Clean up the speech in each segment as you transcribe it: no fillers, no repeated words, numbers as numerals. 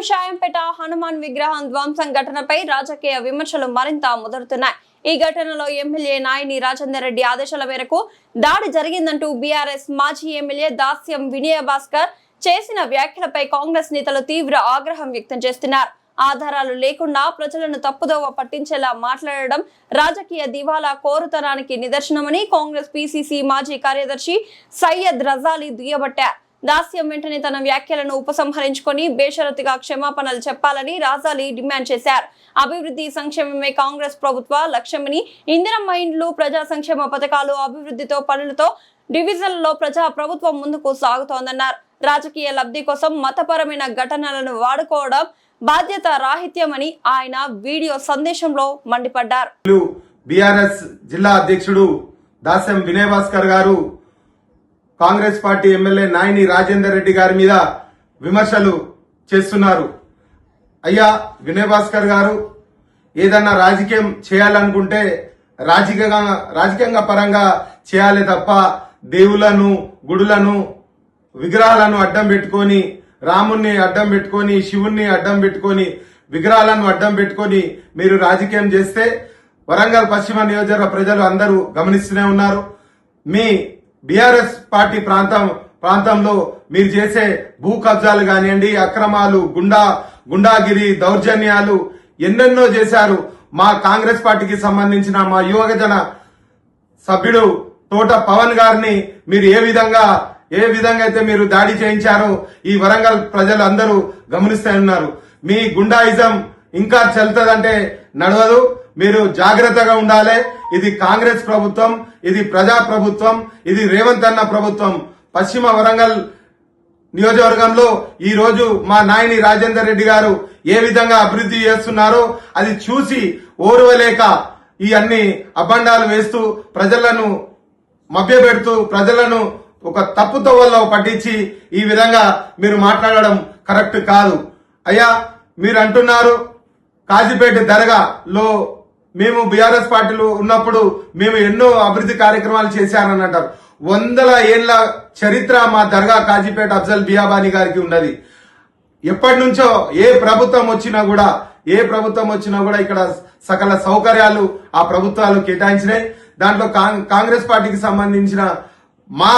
షాయంపేట హనుమాన్ విగ్రహం ధ్వంసం ఘటనపై రాజకీయ విమర్శలు మరింత ముదురుతున్నాయి. ఈ ఘటనలో ఎమ్మెల్యే నాయని రాజేందర్ రెడ్డి ఆదేశాల మేరకు దాడి జరిగిందంటూ బీఆర్ఎస్ మాజీ ఎమ్మెల్యే దాస్యం వినయభాస్కర్ చేసిన వ్యాఖ్యలపై కాంగ్రెస్ నేతలు తీవ్ర ఆగ్రహం వ్యక్తం చేస్తున్నారు. ఆధారాలు లేకుండా ప్రజలను తప్పుదోవ పట్టించేలా మాట్లాడడం రాజకీయ దివాలా కోరుతనానికి నిదర్శనమని కాంగ్రెస్ పీసీసీ మాజీ కార్యదర్శి సయ్యద్ రజాలి దుయ్యబట్టారు. దాస్యం వెంటనే తన వ్యాఖ్యలను ఉపసంహరించుకొని బేషరతుగా క్షమాపణలు చెప్పాలని రాజాలి డిమాండ్ చేశారు. అభివృద్ధి సంక్షేమమే కాంగ్రెస్ ప్రభుత్వ లక్ష్యమని, ఇందిరమ్మ ఇండ్లు, ప్రజా సంక్షేమ పథకాలు, అభివృద్ధితో పనులతో డివిజన్లలో ప్రజా ప్రభుత్వం ముందుకు సాగుతోందన్నారు. రాజకీయ లబ్ధి కోసం మతపరమైన ఘటనలను వాడుకోవడం బాధ్యత రాహిత్యమని ఆయన వీడియో సందేశంలో మండిపడ్డారు. బీఆర్ఎస్ జిల్లా అధ్యక్షుడు దాస్యం వినయభాస్కర్ గారు కాంగ్రెస్ పార్టీ ఎమ్మెల్యే నాయని రాజేందర్ రెడ్డి గారి మీద విమర్శలు చేస్తున్నారు. అయ్యా వినయభాస్కర్ గారు, ఏదన్నా రాజకీయం చేయాలనుకుంటే రాజకీయంగా పరంగా చేయాలి తప్ప దేవులను, గుడులను, విగ్రహాలను అడ్డం పెట్టుకొని, రాముణ్ణి అడ్డం పెట్టుకొని, శివుణ్ణి అడ్డం పెట్టుకొని, విగ్రహాలను అడ్డం పెట్టుకొని మీరు రాజకీయం చేస్తే వరంగల్ పశ్చిమ నియోజకవర్గ ప్రజలు అందరూ గమనిస్తూనే ఉన్నారు. మీ బీఆర్ఎస్ పార్టీ ప్రాంతంలో మీరు చేసే భూ కబ్జాలు కానివ్వండి, అక్రమాలు, గుండాగిరి, దౌర్జన్యాలు ఎన్నెన్నో చేశారు. మా కాంగ్రెస్ పార్టీకి సంబంధించిన మా యువజన సభ్యుడు తోట పవన్ గారిని మీరు ఏ విధంగా అయితే మీరు దాడి చేయించారో ఈ వరంగల్ ప్రజలు అందరూ గమనిస్తూ ఉన్నారు. మీ గుండాయిజం ఇంకా చెల్తదంటే నడవదు. మీరు జాగ్రత్తగా ఉండాలి. ఇది కాంగ్రెస్ ప్రభుత్వం, ఇది ప్రజా ప్రభుత్వం, ఇది రేవంత్ అన్న ప్రభుత్వం. పశ్చిమ వరంగల్ నియోజకవర్గంలో ఈ రోజు మా నాయని రాజేందర్ రెడ్డి గారు ఏ విధంగా అభివృద్ధి చేస్తున్నారో అది చూసి ఓర్వలేక ఈ అన్ని అబండాలు వేస్తూ ప్రజలను మభ్యపెడుతూ ప్రజలను ఒక తప్పుదోవల్లో పట్టించి ఈ విధంగా మీరు మాట్లాడడం కరెక్ట్ కాదు. అయ్యా మీరు అంటున్నారు కాజీపేట దర్గాలో మేము బీఆర్ఎస్ పార్టీలో ఉన్నప్పుడు మేము ఎన్నో అభివృద్ధి కార్యక్రమాలు చేశారని అంటారు. 100 ఏళ్ల చరిత్ర మా దర్గా కాజీపేట అఫ్జల్ బియాబానీ గారికి ఉన్నది. ఎప్పటి నుంచో ఏ ప్రభుత్వం వచ్చినా కూడా ఇక్కడ సకల సౌకర్యాలు ఆ ప్రభుత్వాలు కేటాయించినాయి. దాంట్లో కాంగ్రెస్ పార్టీకి సంబంధించిన మా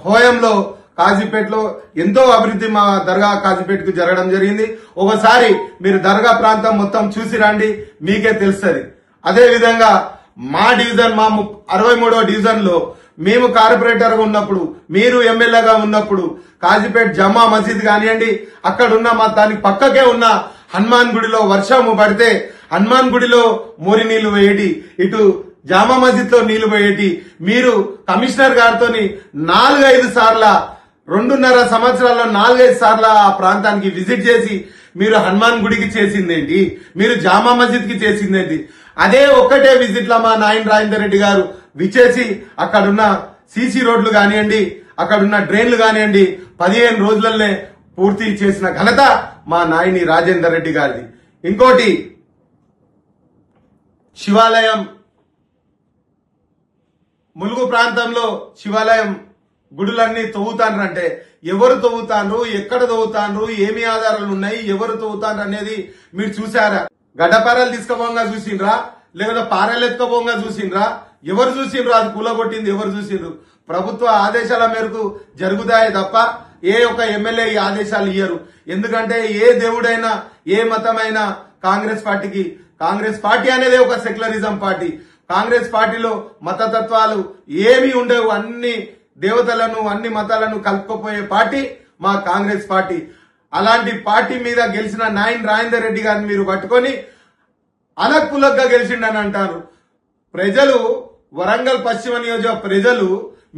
హోయంలో కాజీపేటలో ఎంతో అభివృద్ధి మా దర్గా కాజీపేటకు జరగడం జరిగింది. ఒకసారి మీరు దర్గా ప్రాంతం మొత్తం చూసి రండి, మీకే తెలుస్తుంది. అదే విధంగా మా డివిజన్, మా 63వ డివిజన్ లో మేము కార్పొరేటర్ గా ఉన్నప్పుడు, మీరు ఎమ్మెల్యేగా ఉన్నప్పుడు కాజీపేట జమా మసీద్ కానివ్వండి, అక్కడ ఉన్న మా దానికి పక్కకే ఉన్న హనుమాన్ గుడిలో వర్షము పడితే హనుమాన్ గుడిలో మోరి నీళ్లు వేయటి, ఇటు జామా మసీద్ లో నీళ్లు పోయేటి మీరు కమిషనర్ గారితో 4-5 సార్ల 2.5 సంవత్సరాల్లో 4-5 సార్ల ఆ ప్రాంతానికి విజిట్ చేసి మీరు హనుమాన్ గుడికి చేసిందేంటి, మీరు జామా మసీద్ కి చేసిందేంటి? అదే ఒక్కటే విజిట్ లో మా నాయని రాజేందర్ రెడ్డి గారు విచేసి అక్కడున్న సీసీ రోడ్లు కానివ్వండి, అక్కడున్న డ్రైన్లు కానివ్వండి 15 రోజులనే పూర్తి చేసిన ఘనత మా నాయని రాజేందర్ రెడ్డి గారిది. ఇంకోటి, శివాలయం ములుగు ప్రాంతంలో శివాలయం గుడులన్నీ తవ్వుతానంటే ఎవరు తవ్వుతాను, ఎక్కడ తవ్వుతాను, ఏమి ఆధారాలు ఉన్నాయి, ఎవరు తవ్వుతాను అనేది మీరు చూసారా? గడ్డపారలు తీసుకుపోగా చూసిండ్రా, లేకపోతే పారలు ఎత్తుకోపోగా చూసిండ్రా? ఎవరు చూసిండ్రు? అది కూలగొట్టింది ఎవరు చూసిండ్రు? ప్రభుత్వ ఆదేశాల మేరకు జరుగుతాయి తప్ప ఏ ఒక్క ఎమ్మెల్యే ఈ ఆదేశాలు ఇయ్యరు. ఎందుకంటే ఏ దేవుడైనా, ఏ మతమైనా కాంగ్రెస్ పార్టీ అనేది ఒక సెక్యులరిజం పార్టీ. కాంగ్రెస్ పార్టీలో మతతత్వాలు ఏమీ ఉండవు. అన్ని దేవతలను, అన్ని మతాలను కలుపుకుపోయే పార్టీ మా కాంగ్రెస్ పార్టీ. అలాంటి పార్టీ మీద గెలిచిన నాయని రాజేందర్ రెడ్డి గారిని మీరు పట్టుకొని అలక్కులగ్గా గెలిచిండని అంటారు. ప్రజలు, వరంగల్ పశ్చిమ నియోజక ప్రజలు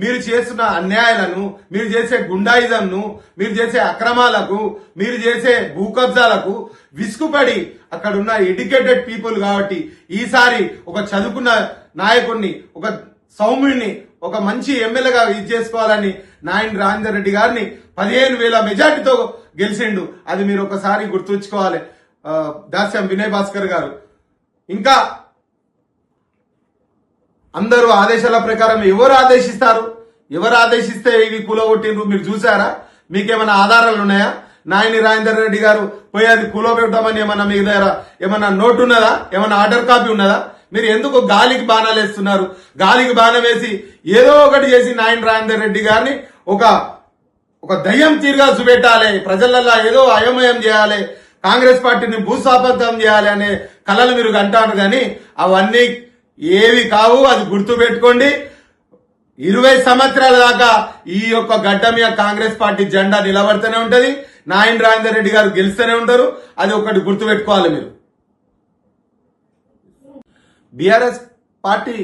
మీరు చేస్తున్న అన్యాయాలను, మీరు చేసే గుండాయిజంను, మీరు చేసే అక్రమాలకు, మీరు చేసే భూ కబ్జాలకు విసుగుపడి అక్కడున్న ఎడ్యుకేటెడ్ పీపుల్ కాబట్టి ఈసారి ఒక చదువుకున్న నాయకుడిని, ఒక సౌమ్యుడిని, ఒక మంచి ఎమ్మెల్యేగా చేసుకోవాలని నాయని రాజేందర్ రెడ్డి గారిని 15,000 మెజార్టీతో గెలిచిండు. అది మీరు ఒకసారి గుర్తుంచుకోవాలి దాస్యం వినయభాస్కర్ గారు. ఇంకా అందరూ ఆదేశాల ప్రకారం ఎవరు ఆదేశిస్తారు? ఎవరు ఆదేశిస్తే ఇవి కూలగొట్టిండ్రు మీరు చూసారా? మీకేమైనా ఆధారాలు ఉన్నాయా? నాయని రాజేందర్ రెడ్డి గారు పోయి అది కూలబెట్టమని ఏమన్నా మీ దగ్గర ఏమన్నా నోట్ ఉన్నదా, ఏమన్నా ఆర్డర్ కాపీ ఉన్నదా? మీరు ఎందుకు గాలికి బాణాలు వేస్తున్నారు? గాలికి బాణం వేసి ఏదో ఒకటి చేసి నాయని రాజేందర్ రెడ్డి గారిని ఒక దయ్యం తీరుగా చూపెట్టాలి, ప్రజలల్లో ఏదో అయోమయం చేయాలి, కాంగ్రెస్ పార్టీని భూస్థాపితం చేయాలి అనే కళలు మీరు కంటారు. కానీ అవన్నీ ఏవి కావు, అది గుర్తు పెట్టుకోండి. 20 సంవత్సరాల దాకా ఈ యొక్క గడ్డ మీద కాంగ్రెస్ పార్టీ జెండా నిలబడుతూనే ఉంటది, నాయని రాజేందర్ రెడ్డి గారు గెలుస్తూనే ఉంటారు. అది ఒకటి గుర్తు పెట్టుకోవాలి మీరు. బీఆర్ఎస్ పార్టీ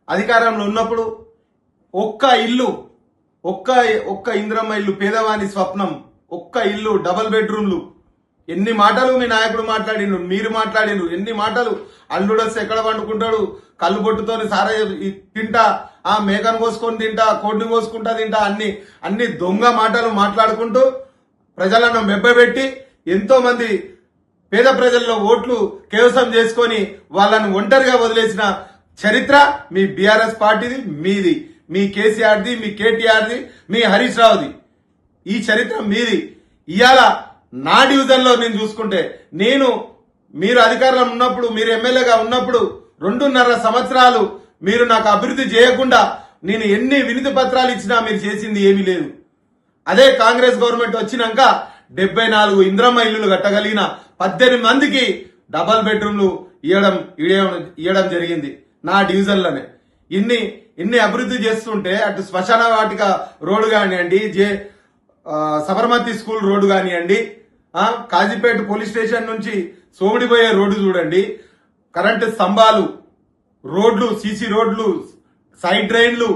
అధికారంలో ఉన్నప్పుడు ఒక్క ఇందిరమ్మ ఇల్లు, పేదవాని స్వప్నం, ఒక్క ఇల్లు, డబుల్ బెడ్రూమ్లు, ఎన్ని మాటలు మీ నాయకుడు మాట్లాడిండు, మీరు మాట్లాడిండ్రు, ఎన్ని మాటలు. అల్లుడొస్తే ఎక్కడ పండుకుంటాడు, కళ్ళు బొట్టుతోని సారా తింటా, ఆ మేకను కోసుకొని తింటా, కోడిని కోసుకుంటా తింటా, అన్ని దొంగ మాటలు మాట్లాడుకుంటూ ప్రజలను మెబ్బెట్టి ఎంతో మంది పేద ప్రజల్లో ఓట్లు కేవసం చేసుకొని వాళ్ళను ఒంటరిగా వదిలేసిన చరిత్ర మీ బీఆర్ఎస్ పార్టీది, మీది, మీ కేసీఆర్ది, మీ కేటీఆర్ది, మీ హరీష్ రావుది. ఈ చరిత్ర మీది. ఇవాళ నా డివిజన్ లో నేను చూసుకుంటే, మీరు అధికారంలో ఉన్నప్పుడు, మీరు ఎమ్మెల్యేగా ఉన్నప్పుడు 2.5 సంవత్సరాలు మీరు నాకు అభివృద్ధి చేయకుండా నేను ఎన్ని వినతి పత్రాలు ఇచ్చినా మీరు చేసింది ఏమీ లేదు. అదే కాంగ్రెస్ గవర్నమెంట్ వచ్చినాక 74 ఇందిరమ్మ ఇల్లులు కట్టగలిగిన 18 మందికి డబల్ బెడ్రూమ్లు ఇవ్వడం జరిగింది నా డివిజన్లోనే. ఇన్ని అభివృద్ధి చేస్తుంటే అటు శ్మశాన వాటిక రోడ్డు కానివ్వండి, సబర్మతి స్కూల్ రోడ్డు కానివ్వండి, కాజీపేట పోలీస్ స్టేషన్ నుంచి సోమిడిపోయే రోడ్డు చూడండి, కరెంటు స్తంభాలు, రోడ్లు, సీసీ రోడ్లు, సైడ్ డ్రైన్లు,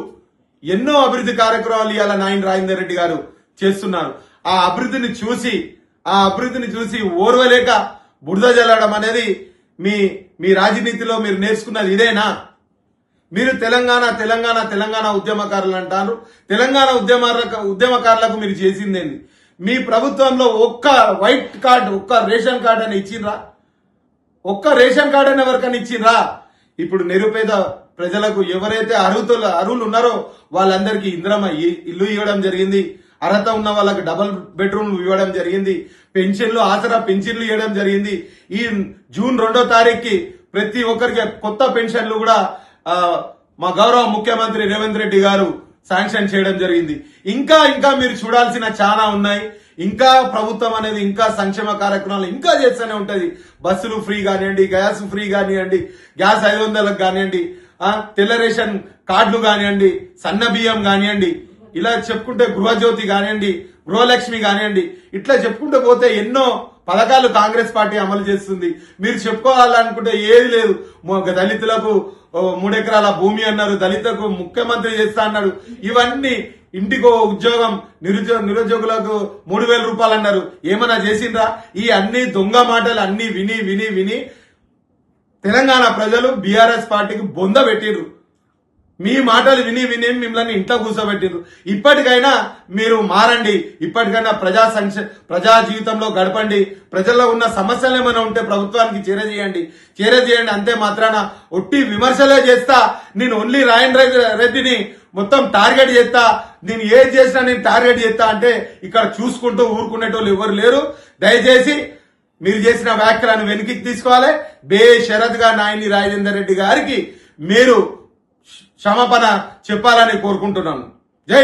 ఎన్నో అభివృద్ధి కార్యక్రమాలు ఇవాళ నాయని రాజేందర్ రెడ్డి గారు చేస్తున్నారు. ఆ అభివృద్ధిని చూసి ఓర్వలేక బురద జల్లడం అనేది మీ రాజనీతిలో మీరు నేర్చుకున్నది ఇదేనా? మీరు తెలంగాణ ఉద్యమకారులు అంటారు. తెలంగాణ ఉద్యమకారులకు మీరు చేసిందేంది? మీ ప్రభుత్వంలో ఒక్క వైట్ కార్డు, ఒక్క రేషన్ కార్డు అని ఇచ్చిండ్రా? ఒక్క రేషన్ కార్డు అని ఎవరికైనా ఇచ్చిండ్రా? ఇప్పుడు నిరుపేద ప్రజలకు ఎవరైతే అర్హులు ఉన్నారో వాళ్ళందరికీ ఇందిరమ్మ ఇల్లు ఇవ్వడం జరిగింది. అర్హత ఉన్న వాళ్ళకి డబుల్ బెడ్రూమ్ ఇవ్వడం జరిగింది. పెన్షన్లు, ఆసరా పెన్షన్లు ఇవ్వడం జరిగింది. ఈ జూన్ 2వ తారీఖుకి ప్రతి ఒక్కరికి కొత్త పెన్షన్లు కూడా మా గౌరవ ముఖ్యమంత్రి రేవంత్ రెడ్డి గారు శాంక్షన్ చేయడం జరిగింది. ఇంకా మీరు చూడాల్సిన చాలా ఉన్నాయి. ఇంకా ప్రభుత్వం అనేది ఇంకా సంక్షేమ కార్యక్రమాలు ఇంకా చేస్తూనే ఉంటది. బస్సులు ఫ్రీ కానివ్వండి, గ్యాస్ ఫ్రీ కానివ్వండి, గ్యాస్ 500లకు కానివ్వండి, తెల్ల రేషన్ కార్డులు కానివ్వండి, సన్న బియ్యం కానివ్వండి, ఇలా చెప్పుకుంటే గృహజ్యోతి కానివ్వండి, గృహలక్ష్మి కానివ్వండి, ఇట్లా చెప్పుకుంటూ పోతే ఎన్నో పథకాలు కాంగ్రెస్ పార్టీ అమలు చేస్తుంది. మీరు చెప్పుకోవాలనుకుంటే ఏది లేదు. దళితులకు 3 ఎకరాల భూమి అన్నారు, దళితులకు ముఖ్యమంత్రి చేస్తా అన్నాడు. ఇవన్నీ ఇంటికో ఉద్యోగం, నిరుద్యోగులకు 3,000 రూపాయలు అన్నారు. ఏమన్నా చేసిండ్రా? ఈ అన్ని దొంగ మాటలు అన్ని విని తెలంగాణ ప్రజలు బీఆర్ఎస్ పార్టీకి బొంద పెట్టిండ్రు. మీ మాటలు విని మిమ్మల్ని ఇంట్లో కూర్చోబెట్టిండ్రు. ఇప్పటికైనా మీరు మారండి. ఇప్పటికైనా ప్రజా జీవితంలో గడపండి. ప్రజల్లో ఉన్న సమస్యలు ఏమైనా ఉంటే ప్రభుత్వానికి చేరజేయండి. అంతే మాత్రాన ఒట్టి విమర్శలే చేస్తా, నేను ఓన్లీ రాజేంద్ర రెడ్డిని మొత్తం టార్గెట్ చేస్తా, నేను ఏది చేసినా నేను టార్గెట్ చేస్తా అంటే ఇక్కడ చూసుకుంటూ ఊరుకునేటోళ్ళు ఎవరు లేరు. దయచేసి మీరు చేసిన వ్యాఖ్యలను వెనక్కి తీసుకోవాలి. బేషరతుగా నాయని రాజేందర్ రెడ్డి గారికి మీరు క్షమాపణ చెప్పాలని కోరుకుంటున్నాను. జై